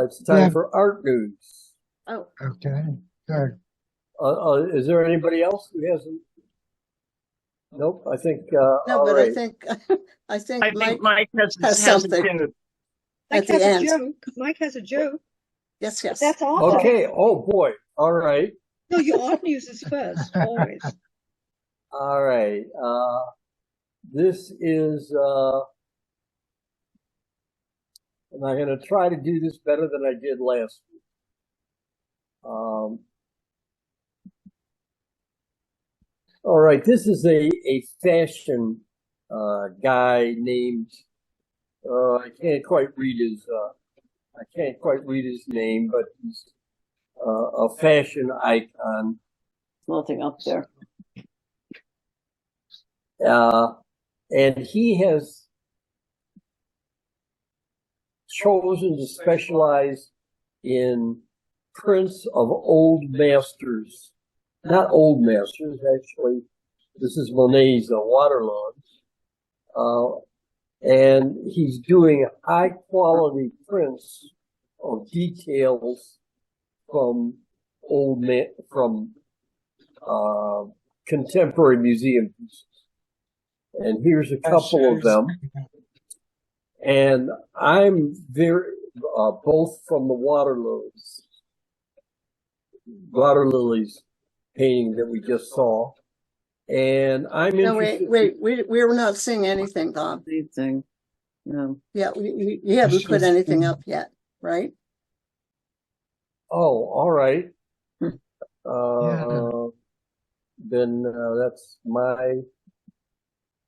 It's time Yeah. for art news. Oh, Okay, good. Is there anybody else who hasn't? Nope. I think. no, All but right. I think I Mike think Mike has has something. a tune. Mike at the has a end. joke. Mike has a joke. Yes, But yes. that's all. Okay. Oh boy. All right. No, your art news is first, always. All right. This is. And I'm going to try to do this better than I did last week. All right, this is a fashion guy named I can't quite read his name, but he's a fashion icon. Nothing up there. And he has chosen to specialize in prints of old masters. Not old masters, actually. This is Monet's Waterlilies. And he's doing high quality prints of details from contemporary museum pieces. And here's a couple of them. And I'm very, both from the Waterlilies painting that we just saw. And I'm No, interested. wait. We're not seeing anything, Bob. Anything. No. Yeah, you haven't put anything up yet, right? Oh, all right. Yeah. Then that's my.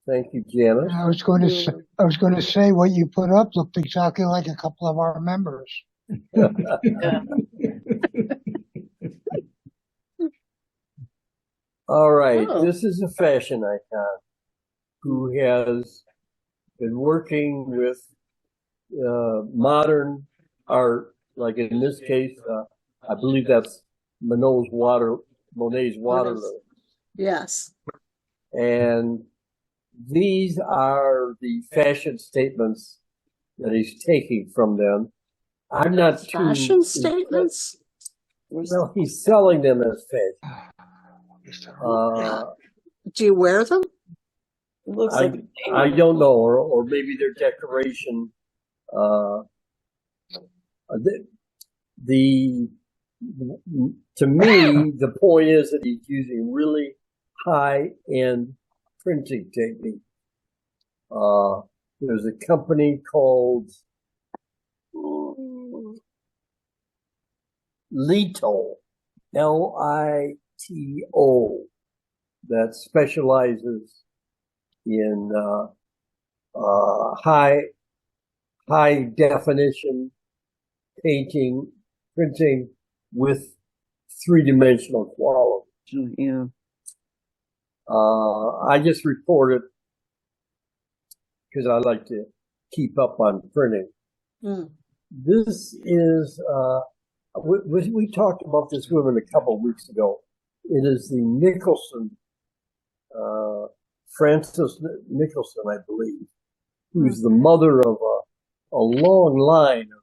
Thank you, Janice. I was going to say what you put up looked exactly like a couple of our members. Yeah. All right. Oh. This is a fashion icon who has been working with modern art, like in this case, I believe that's Monet's Waterloo. Yes. And these are the fashion statements that he's taking from them. I'm not Fashion statements? Well, he's selling them as fashion. Do you wear them? It looks I like don't know, or maybe they're decoration. To me, the point is that he's using really high-end printing technique. There's a company called Lito, Lito, that specializes in high definition painting, printing with three-dimensional quality. yeah. I just reported because I like to keep up on printing. Mm. This is, we talked about this woman a couple of weeks ago. It is the Nicholson, Frances Nicholson, I believe, who's the mother of a long line of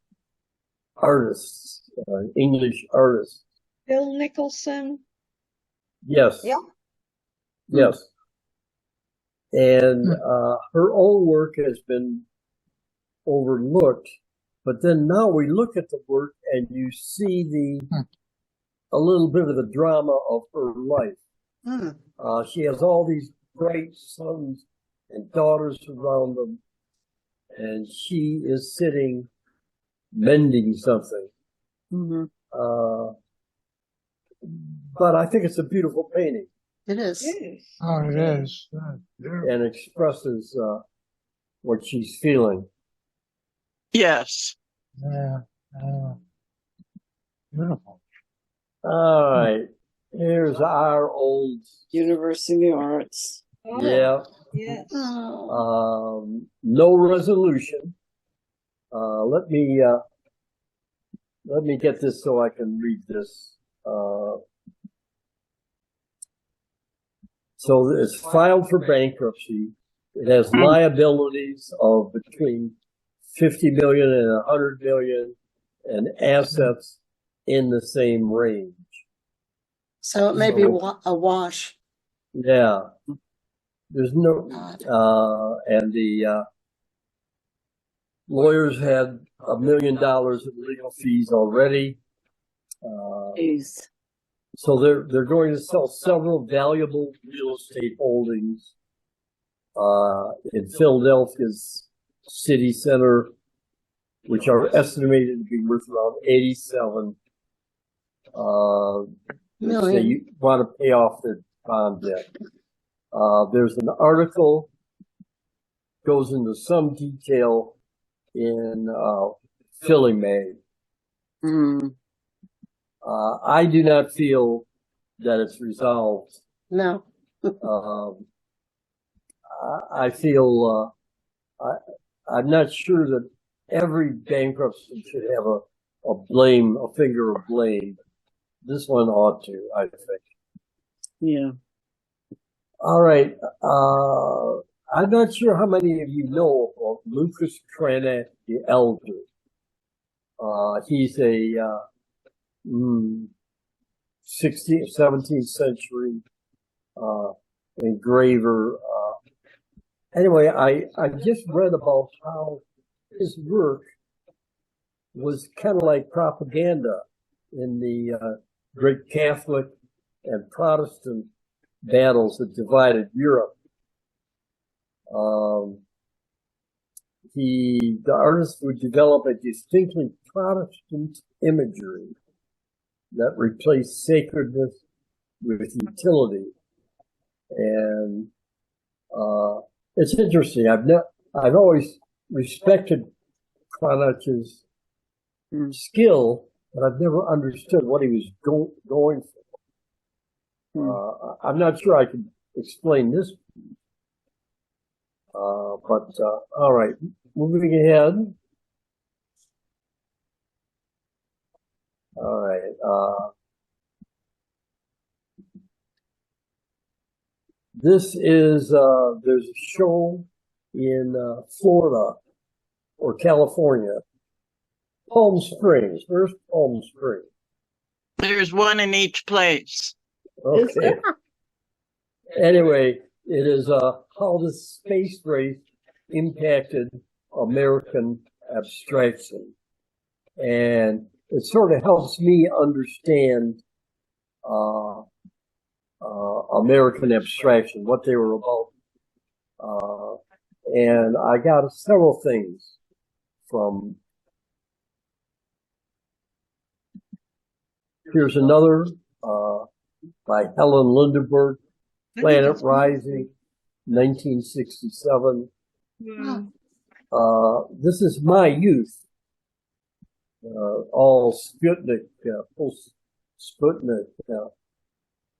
artists, English artists. Bill Nicholson. Yes. Yeah. Yes. And her own work has been overlooked, but then now we look at the work and you see a little bit of the drama of her life. Mm. She has all these bright sons and daughters around them, and she is sitting mending something. Mm-hmm. But I think it's a beautiful painting. It is. Yes. Oh, it is. And expresses what she's feeling. Yes. Yeah. Beautiful. All right. Here's our old University Arts. Oh, yeah. yes. Oh. No resolution. Let me get this so I can read this. So it's filed for bankruptcy. It has liabilities of between 50 million and 100 million, and assets in the same range. So it may be a wash. Yeah. There's no, and the lawyers had $1 million in legal fees already. Jeez. So they're going to sell several valuable real estate holdings in Philadelphia's city center, which are estimated to be worth around 87 Million. They want to pay off their bond debt. There's an article goes into some detail in Philly Mag. Mm. I do not feel that it's resolved. No. I feel I'm not sure that every bankruptcy should have a finger of blame. This one ought to, I think. Yeah. All right. I'm not sure how many of you know of Lucas Cranach the Elder. He's a 16th, 17th century engraver. Anyway, I just read about how his work was kind of like propaganda in the great Catholic and Protestant battles that divided Europe. The artist would develop a distinctly Protestant imagery that replaced sacredness with utility. And it's interesting. I've always respected Cranach's skill, but I've never understood what he was going for. I'm not sure I can explain this. But all right, moving ahead. All right. This is there's a show in Florida or California, Palm Springs. Where's Palm Springs? There's one in each place. Okay. Anyway, it is how the space race impacted American abstraction, and it sort of helps me understand American abstraction, what they were about. And I got several things from. Here's another by Helen Lindenberg, Planet Rising, 1967. This is my youth. All Sputnik, post-Sputnik.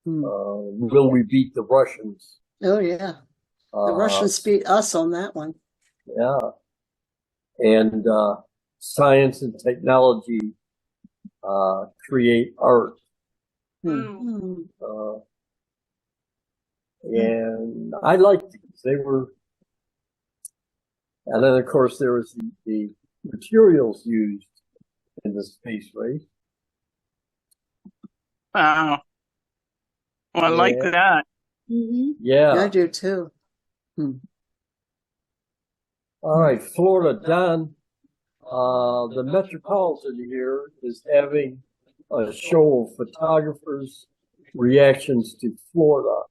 Will we beat the Russians? Oh, yeah. The Russians beat us on that one. Yeah. And science and technology create art. And I liked these. They were, and then of course there was the materials used in the space race. Wow. Well, I like that. Yeah. I do too. All right, Florida. Don, the Metropolitan here is having a show of photographers' reactions to Florida.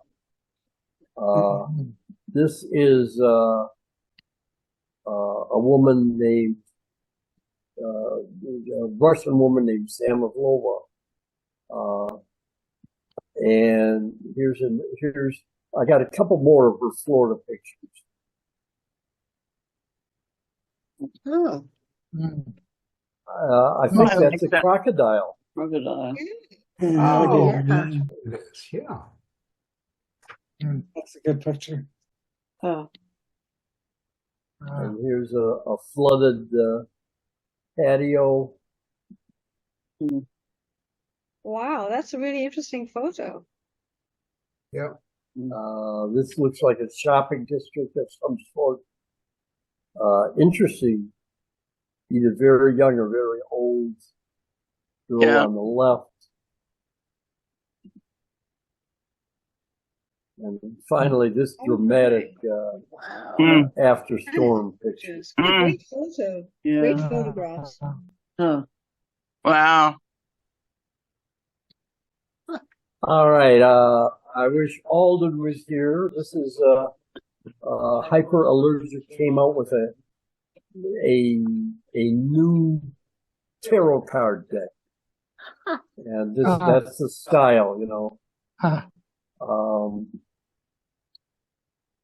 This is a woman named, a Russian woman named Samovlova. And here's I got a couple more of her Florida pictures. Oh. I think that's a crocodile. Crocodile. It is, yeah. That's a good picture. Oh. And here's a flooded patio. Wow, that's a really interesting photo. Yep. This looks like a shopping district of some sort. Interesting. Either very young or very old girl Yeah. on the left. And finally, this dramatic Wow. after storm picture. Great photo. Yeah. Great photographs. Huh. Wow. All right. I wish Alden was here. This is Hyperallergic came out with a new tarot card deck, and that's the style, you know.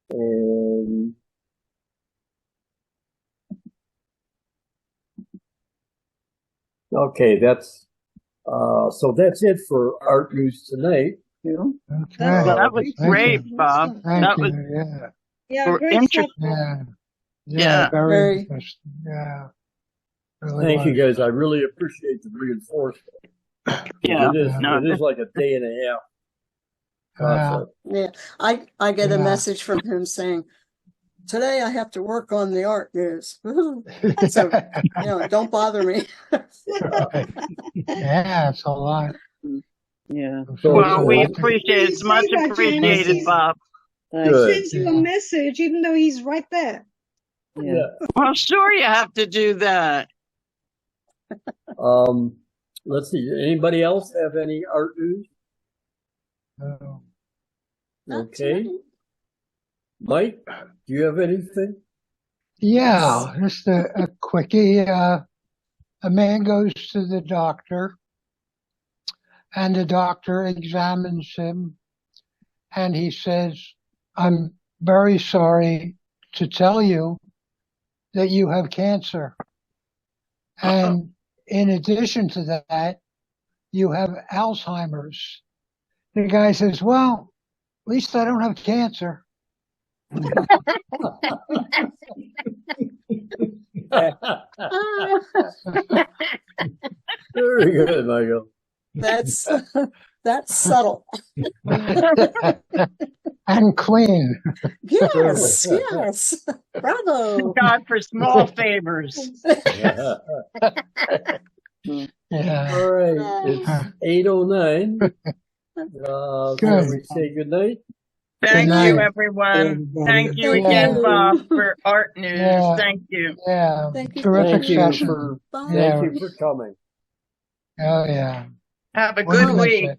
And okay, that's so that's it for art news tonight. Yeah. Okay. That was Thank great, you. Bob. Thank That you. was Yeah. Yeah, great stuff. interesting. Yeah. Yeah. Very Very. interesting. Yeah. Really Thank you was. guys. I really appreciate the reinforcement. Yeah. No. It is like a day and a half process. Yeah. I get a Yeah. message from him saying, today I have to work on the art news. Woohoo. So, don't bother me. Yeah, it's a lot. Yeah. So, Well, we uh, appreciate it. It's much appreciated, Bob. Thanks. Good. Sends you a message, even though he's right there. Yeah. Well, sure you have to do that. Let's see. Anybody else have any art news? No. Not Okay. tonight. Mike, do you have anything? Yeah, just a quickie. A man goes to the doctor, and the doctor examines him, and he says, "I'm very sorry to tell you that you have cancer. And in addition to that, you have Alzheimer's." The guy says, "Well, at least I don't have cancer." Very good, Michael. That's subtle. And clean. Yes, yes. Bravo. God for small favors. Yeah. All right, it's 8:09. Can Good. we say good night? Thank Good you, night. everyone. Thank you Thank again, you. Bob, for art news. Yeah. Thank you. Yeah. Thank you. Terrific Thank you session. for Bye. Yeah. thank you for coming. Oh, yeah. Have a Wouldn't good miss week. it.